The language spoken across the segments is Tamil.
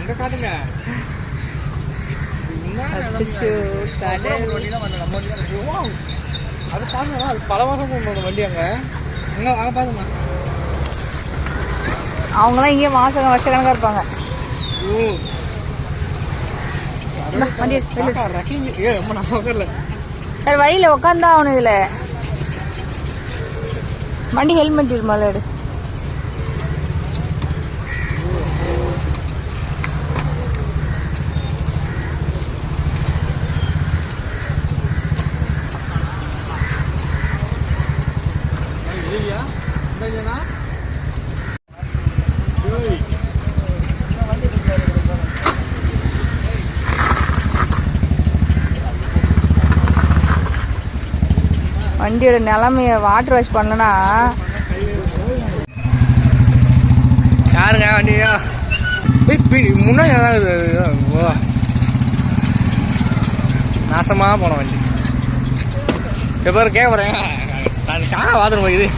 அங்கே காட்டுங்க. அது பாருங்க, அது பல மாதம் போகணும் வண்டி. அங்கே அங்கே பாருங்கம்மா, அவங்களாம் இங்கே வருஷக்கணக்காக இருப்பாங்க. சார் வழியில் உட்காந்தா ஆகணும். இதில் வண்டி ஹெல்மெட் இருமால எடு. வண்டியோட நிலைமைய வாட்டர் வாஷ் பண்ணலன்னா யாருங்க வண்டியா முன்னாடி ஏதாவது நாசமாக போன வண்டி. எப்போ கேட்க போகிறேன், நான் காண வாதம் போகுது.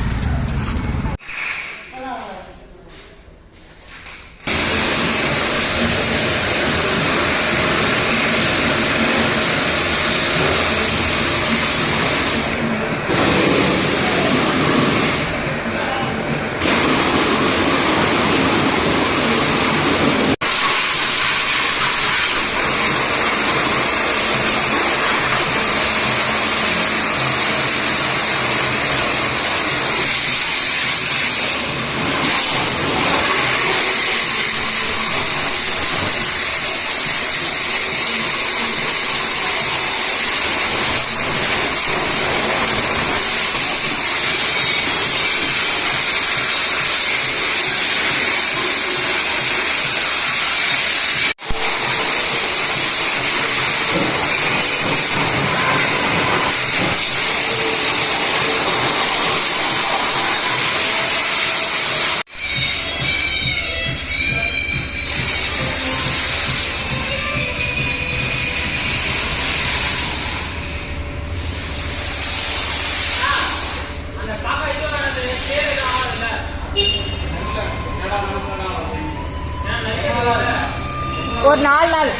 ஒரு 4 நாள்.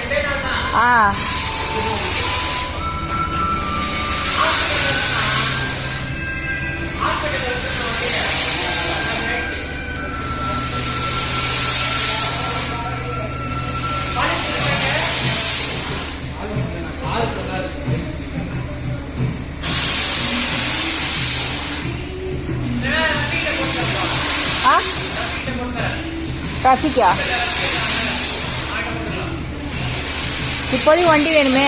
டிராஃபிக்கா? இப்போதைக்கு வண்டி வேணுமே.